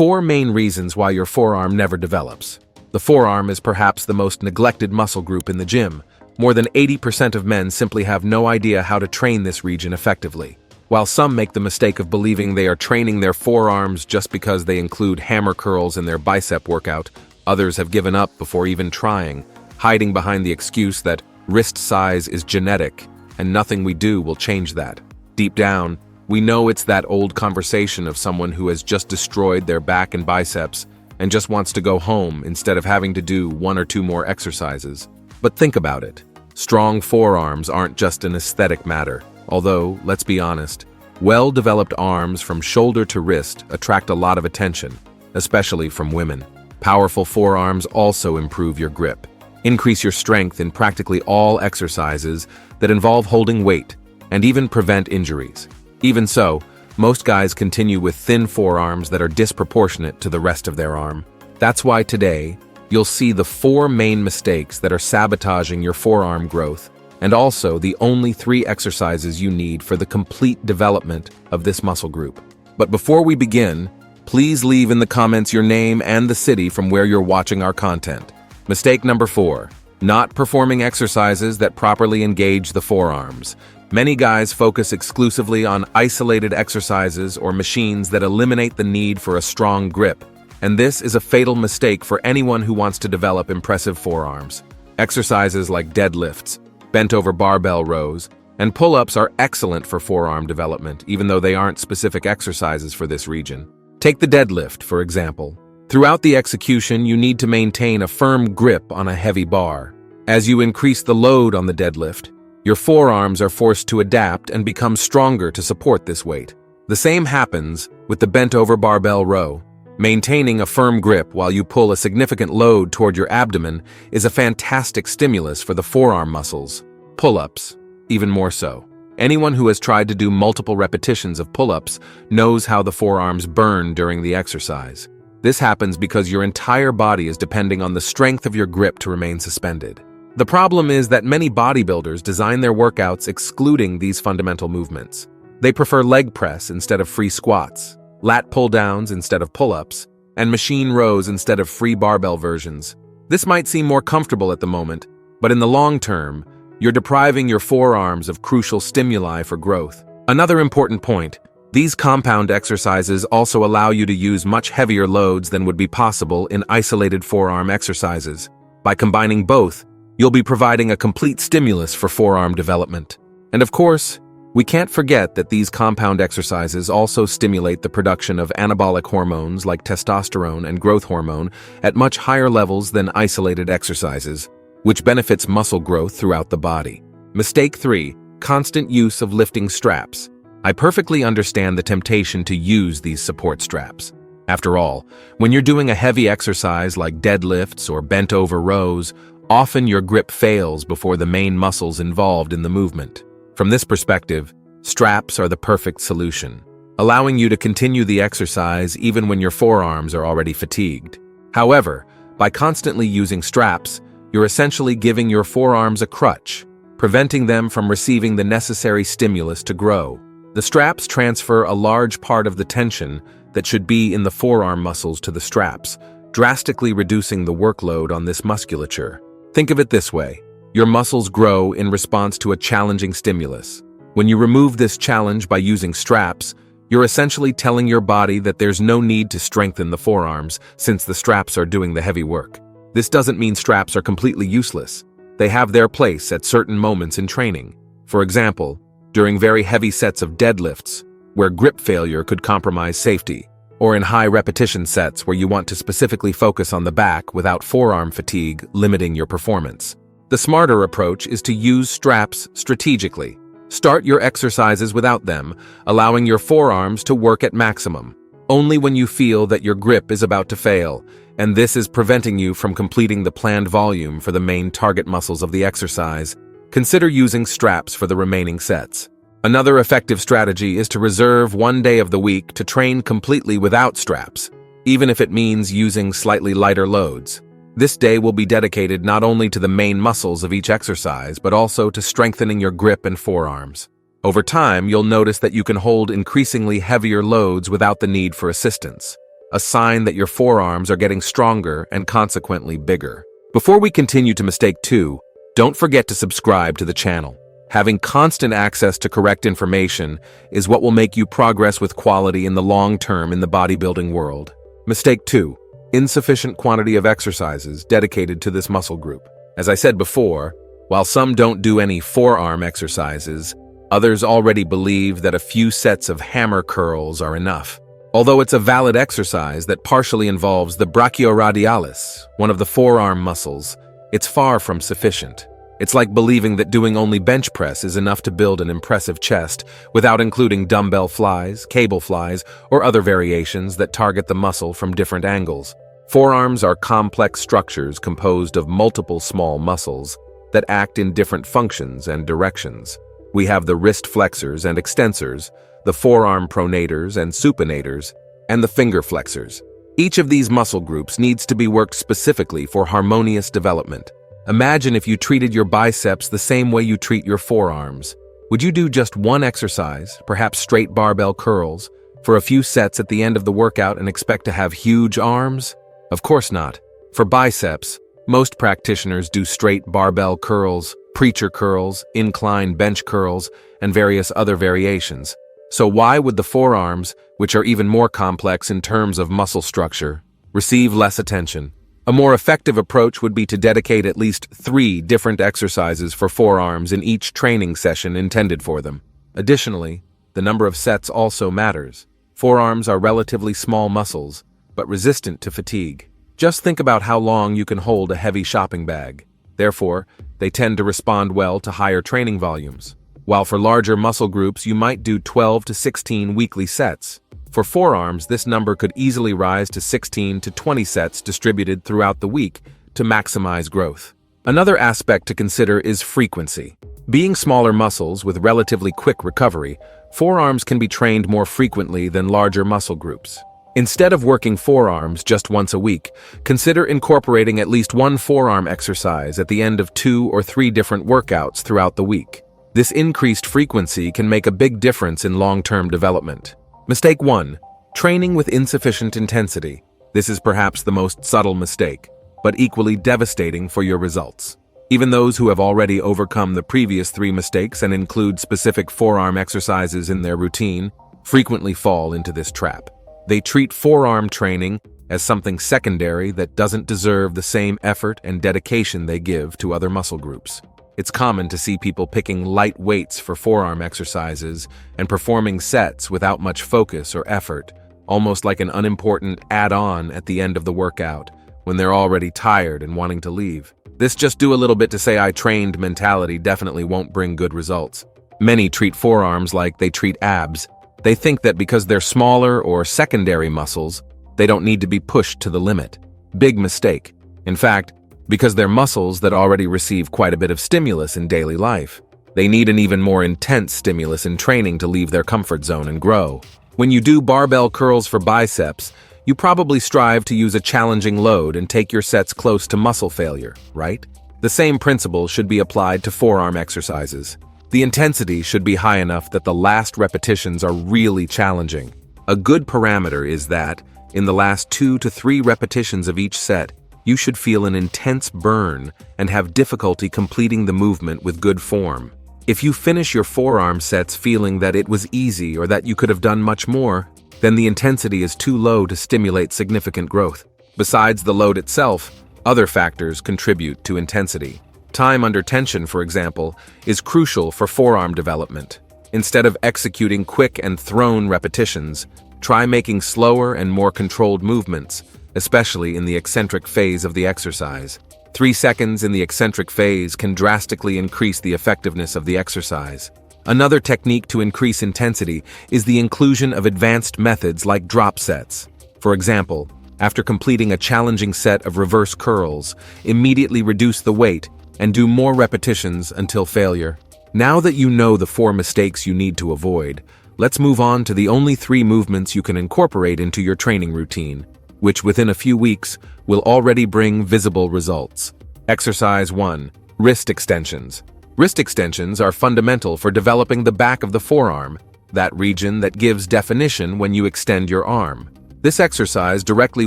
4 main reasons why your forearm never develops. The forearm is perhaps the most neglected muscle group in the gym. More than 80% of men simply have no idea how to train this region effectively. While some make the mistake of believing they are training their forearms just because they include hammer curls in their bicep workout, others have given up before even trying, hiding behind the excuse that wrist size is genetic and nothing we do will change that. Deep down, we know it's that old conversation of someone who has just destroyed their back and biceps and just wants to go home instead of having to do 1 or 2 more exercises. But think about it. Strong forearms aren't just an aesthetic matter, although, let's be honest, well-developed arms from shoulder to wrist attract a lot of attention, especially from women. Powerful forearms also improve your grip, increase your strength in practically all exercises that involve holding weight, and even prevent injuries. Even so, most guys continue with thin forearms that are disproportionate to the rest of their arm. That's why today, you'll see the 4 main mistakes that are sabotaging your forearm growth, and also the only 3 exercises you need for the complete development of this muscle group. But before we begin, please leave in the comments your name and the city from where you're watching our content. Mistake number 4, not performing exercises that properly engage the forearms. Many guys focus exclusively on isolated exercises or machines that eliminate the need for a strong grip, and this is a fatal mistake for anyone who wants to develop impressive forearms. Exercises like deadlifts, bent-over barbell rows, and pull-ups are excellent for forearm development, even though they aren't specific exercises for this region. Take the deadlift, for example. Throughout the execution, you need to maintain a firm grip on a heavy bar. As you increase the load on the deadlift, your forearms are forced to adapt and become stronger to support this weight. The same happens with the bent-over barbell row. Maintaining a firm grip while you pull a significant load toward your abdomen is a fantastic stimulus for the forearm muscles. Pull-ups, even more so. Anyone who has tried to do multiple repetitions of pull-ups knows how the forearms burn during the exercise. This happens because your entire body is depending on the strength of your grip to remain suspended. The problem is that many bodybuilders design their workouts excluding these fundamental movements. They prefer leg press instead of free squats, lat pull-downs instead of pull-ups, and machine rows instead of free barbell versions. This might seem more comfortable at the moment, but in the long term, you're depriving your forearms of crucial stimuli for growth. Another important point, these compound exercises also allow you to use much heavier loads than would be possible in isolated forearm exercises. By combining both, you'll be providing a complete stimulus for forearm development. And of course, we can't forget that these compound exercises also stimulate the production of anabolic hormones like testosterone and growth hormone at much higher levels than isolated exercises, which benefits muscle growth throughout the body. Mistake 3, constant use of lifting straps. I perfectly understand the temptation to use these support straps. After all, when you're doing a heavy exercise like deadlifts or bent-over rows, often your grip fails before the main muscles involved in the movement. From this perspective, straps are the perfect solution, allowing you to continue the exercise even when your forearms are already fatigued. However, by constantly using straps, you're essentially giving your forearms a crutch, preventing them from receiving the necessary stimulus to grow. The straps transfer a large part of the tension that should be in the forearm muscles to the straps, drastically reducing the workload on this musculature. Think of it this way. Your muscles grow in response to a challenging stimulus. When you remove this challenge by using straps, you're essentially telling your body that there's no need to strengthen the forearms since the straps are doing the heavy work. This doesn't mean straps are completely useless. They have their place at certain moments in training. For example, during very heavy sets of deadlifts, where grip failure could compromise safety, or in high repetition sets where you want to specifically focus on the back without forearm fatigue limiting your performance. The smarter approach is to use straps strategically. Start your exercises without them, allowing your forearms to work at maximum, only when you feel that your grip is about to fail, and this is preventing you from completing the planned volume for the main target muscles of the exercise. Consider using straps for the remaining sets. Another effective strategy is to reserve one day of the week to train completely without straps, even if it means using slightly lighter loads. This day will be dedicated not only to the main muscles of each exercise, but also to strengthening your grip and forearms. Over time, you'll notice that you can hold increasingly heavier loads without the need for assistance. a sign that your forearms are getting stronger and consequently bigger. Before we continue to mistake 2, don't forget to subscribe to the channel. Having constant access to correct information is what will make you progress with quality in the long term in the bodybuilding world. Mistake 2. Insufficient quantity of exercises dedicated to this muscle group. As I said before, while some don't do any forearm exercises, others already believe that a few sets of hammer curls are enough. Although it's a valid exercise that partially involves the brachioradialis, one of the forearm muscles, it's far from sufficient. It's like believing that doing only bench press is enough to build an impressive chest without including dumbbell flies, cable flies, or other variations that target the muscle from different angles. Forearms are complex structures composed of multiple small muscles that act in different functions and directions. We have the wrist flexors and extensors, the forearm pronators and supinators, and the finger flexors. Each of these muscle groups needs to be worked specifically for harmonious development. Imagine if you treated your biceps the same way you treat your forearms. Would you do just one exercise, perhaps straight barbell curls, for a few sets at the end of the workout and expect to have huge arms? Of course not. For biceps, most practitioners do straight barbell curls, preacher curls, incline bench curls, and various other variations. So why would the forearms, which are even more complex in terms of muscle structure, receive less attention? A more effective approach would be to dedicate at least 3 different exercises for forearms in each training session intended for them. Additionally, the number of sets also matters. Forearms are relatively small muscles, but resistant to fatigue. Just think about how long you can hold a heavy shopping bag. Therefore, they tend to respond well to higher training volumes. While for larger muscle groups, you might do 12 to 16 weekly sets. For forearms, this number could easily rise to 16 to 20 sets distributed throughout the week to maximize growth. Another aspect to consider is frequency. Being smaller muscles with relatively quick recovery, forearms can be trained more frequently than larger muscle groups. Instead of working forearms just once a week, consider incorporating at least one forearm exercise at the end of 2 or 3 different workouts throughout the week. This increased frequency can make a big difference in long-term development. Mistake 1. Training with insufficient intensity. This is perhaps the most subtle mistake, but equally devastating for your results. Even those who have already overcome the previous 3 mistakes and include specific forearm exercises in their routine frequently fall into this trap. They treat forearm training as something secondary that doesn't deserve the same effort and dedication they give to other muscle groups. It's common to see people picking light weights for forearm exercises and performing sets without much focus or effort, almost like an unimportant add-on at the end of the workout when they're already tired and wanting to leave. This just do a little bit to say I trained mentality definitely won't bring good results. Many treat forearms like they treat abs. They think that because they're smaller or secondary muscles, they don't need to be pushed to the limit. Big mistake. In fact, because they're muscles that already receive quite a bit of stimulus in daily life, they need an even more intense stimulus in training to leave their comfort zone and grow. When you do barbell curls for biceps, you probably strive to use a challenging load and take your sets close to muscle failure, right? The same principle should be applied to forearm exercises. The intensity should be high enough that the last repetitions are really challenging. A good parameter is that, in the last 2 to 3 repetitions of each set, you should feel an intense burn and have difficulty completing the movement with good form. If you finish your forearm sets feeling that it was easy or that you could have done much more, then the intensity is too low to stimulate significant growth. Besides the load itself, other factors contribute to intensity. Time under tension, for example, is crucial for forearm development. Instead of executing quick and thrown repetitions, try making slower and more controlled movements, especially in the eccentric phase of the exercise. 3 seconds in the eccentric phase can drastically increase the effectiveness of the exercise. Another technique to increase intensity is the inclusion of advanced methods like drop sets. For example, after completing a challenging set of reverse curls, immediately reduce the weight and do more repetitions until failure. Now that you know the 4 mistakes you need to avoid, let's move on to the only 3 movements you can incorporate into your training routine, which within a few weeks will already bring visible results. Exercise 1. Wrist extensions. Wrist extensions are fundamental for developing the back of the forearm, that region that gives definition when you extend your arm. This exercise directly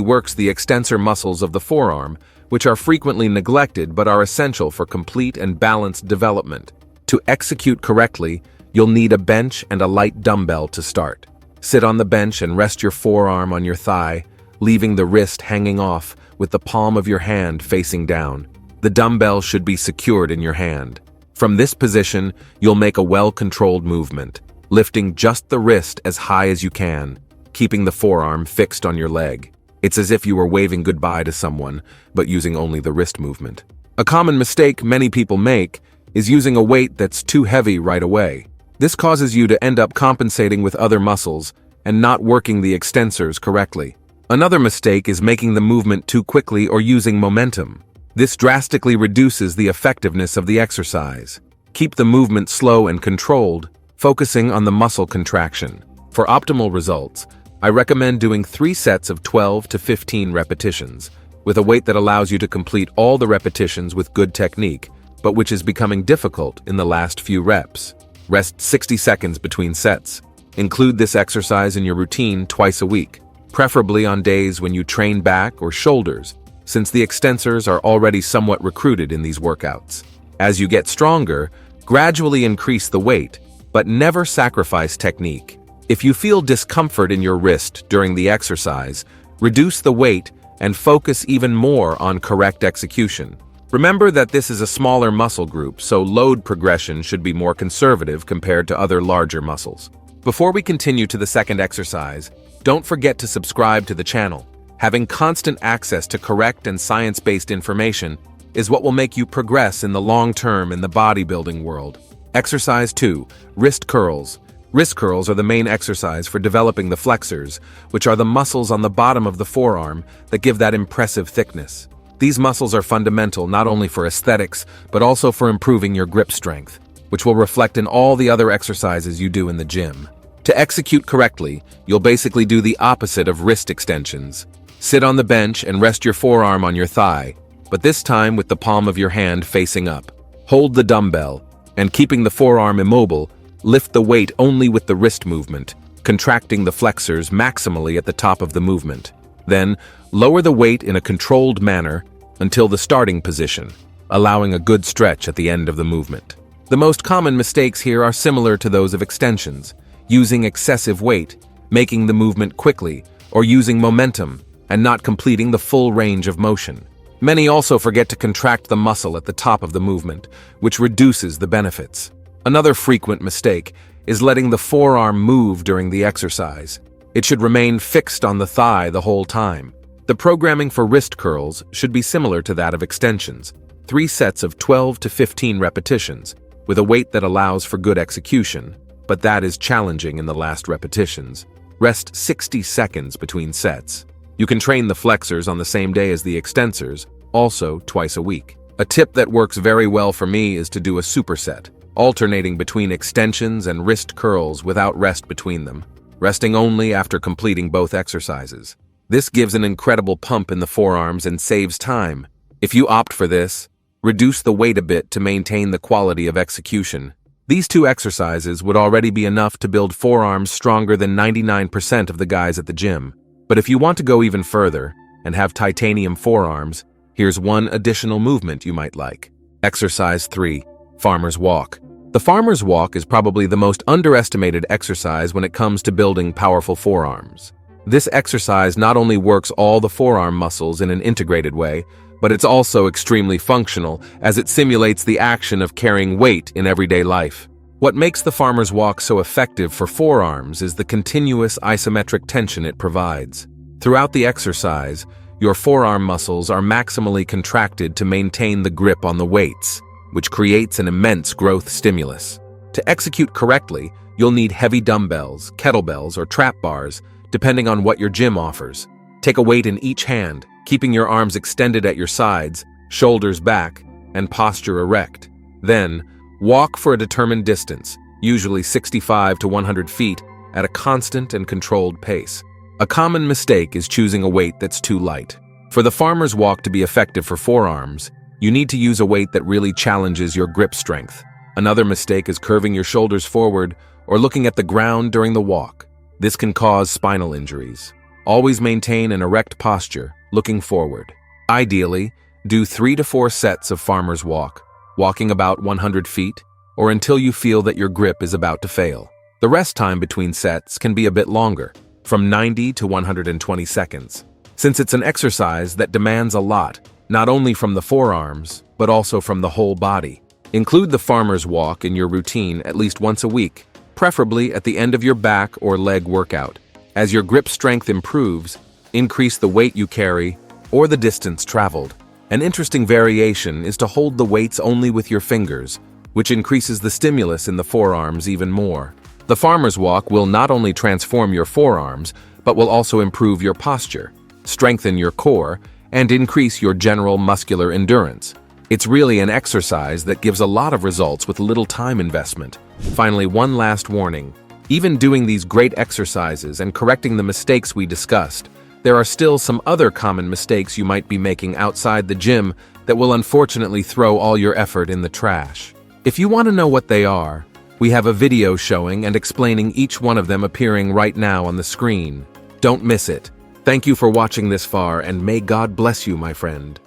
works the extensor muscles of the forearm, which are frequently neglected but are essential for complete and balanced development. To execute correctly, you'll need a bench and a light dumbbell to start. Sit on the bench and rest your forearm on your thigh, leaving the wrist hanging off with the palm of your hand facing down. The dumbbell should be secured in your hand. From this position, you'll make a well-controlled movement, lifting just the wrist as high as you can, keeping the forearm fixed on your leg. It's as if you were waving goodbye to someone, but using only the wrist movement. A common mistake many people make is using a weight that's too heavy right away. This causes you to end up compensating with other muscles and not working the extensors correctly. Another mistake is making the movement too quickly or using momentum. This drastically reduces the effectiveness of the exercise. Keep the movement slow and controlled, focusing on the muscle contraction. For optimal results, I recommend doing 3 sets of 12 to 15 repetitions, with a weight that allows you to complete all the repetitions with good technique, but which is becoming difficult in the last few reps. Rest 60 seconds between sets. Include this exercise in your routine twice a week, preferably on days when you train back or shoulders, since the extensors are already somewhat recruited in these workouts. As you get stronger, gradually increase the weight, but never sacrifice technique. If you feel discomfort in your wrist during the exercise, reduce the weight and focus even more on correct execution. Remember that this is a smaller muscle group, so load progression should be more conservative compared to other larger muscles. Before we continue to the second exercise, don't forget to subscribe to the channel. Having constant access to correct and science-based information is what will make you progress in the long term in the bodybuilding world. Exercise 2, wrist curls. Wrist curls are the main exercise for developing the flexors, which are the muscles on the bottom of the forearm that give that impressive thickness. These muscles are fundamental not only for aesthetics, but also for improving your grip strength, which will reflect in all the other exercises you do in the gym. To execute correctly, you'll basically do the opposite of wrist extensions. Sit on the bench and rest your forearm on your thigh, but this time with the palm of your hand facing up. Hold the dumbbell, and keeping the forearm immobile, lift the weight only with the wrist movement, contracting the flexors maximally at the top of the movement. Then, lower the weight in a controlled manner until the starting position, allowing a good stretch at the end of the movement. The most common mistakes here are similar to those of extensions: using excessive weight, making the movement quickly, or using momentum, and not completing the full range of motion. Many also forget to contract the muscle at the top of the movement, which reduces the benefits. Another frequent mistake is letting the forearm move during the exercise. It should remain fixed on the thigh the whole time. The programming for wrist curls should be similar to that of extensions: 3 sets of 12 to 15 repetitions, with a weight that allows for good execution, but that is challenging in the last repetitions. Rest 60 seconds between sets. You can train the flexors on the same day as the extensors, also twice a week. A tip that works very well for me is to do a superset, alternating between extensions and wrist curls without rest between them, resting only after completing both exercises. This gives an incredible pump in the forearms and saves time. If you opt for this, reduce the weight a bit to maintain the quality of execution. These 2 exercises would already be enough to build forearms stronger than 99% of the guys at the gym. But if you want to go even further and have titanium forearms, here's one additional movement you might like. Exercise 3, farmer's walk. The farmer's walk is probably the most underestimated exercise when it comes to building powerful forearms. This exercise not only works all the forearm muscles in an integrated way, but it's also extremely functional as it simulates the action of carrying weight in everyday life. What makes the farmer's walk so effective for forearms is the continuous isometric tension it provides. Throughout the exercise, your forearm muscles are maximally contracted to maintain the grip on the weights, which creates an immense growth stimulus. To execute correctly, you'll need heavy dumbbells, kettlebells, or trap bars, depending on what your gym offers. Take a weight in each hand, keeping your arms extended at your sides, shoulders back, and posture erect. Then, walk for a determined distance, usually 65 to 100 feet, at a constant and controlled pace. A common mistake is choosing a weight that's too light. For the farmer's walk to be effective for forearms, you need to use a weight that really challenges your grip strength. Another mistake is curving your shoulders forward or looking at the ground during the walk. This can cause spinal injuries. Always maintain an erect posture, looking forward. Ideally, do 3 to 4 sets of farmer's walk, walking about 100 feet, or until you feel that your grip is about to fail. The rest time between sets can be a bit longer, from 90 to 120 seconds, since it's an exercise that demands a lot, not only from the forearms, but also from the whole body. Include the farmer's walk in your routine at least once a week, preferably at the end of your back or leg workout. As your grip strength improves, increase the weight you carry or the distance traveled. An interesting variation is to hold the weights only with your fingers, which increases the stimulus in the forearms even more. The farmer's walk will not only transform your forearms, but will also improve your posture, strengthen your core, and increase your general muscular endurance. It's really an exercise that gives a lot of results with little time investment. Finally, one last warning. Even doing these great exercises and correcting the mistakes we discussed, there are still some other common mistakes you might be making outside the gym that will unfortunately throw all your effort in the trash. If you want to know what they are, we have a video showing and explaining each one of them appearing right now on the screen. Don't miss it. Thank you for watching this far, and may God bless you, my friend.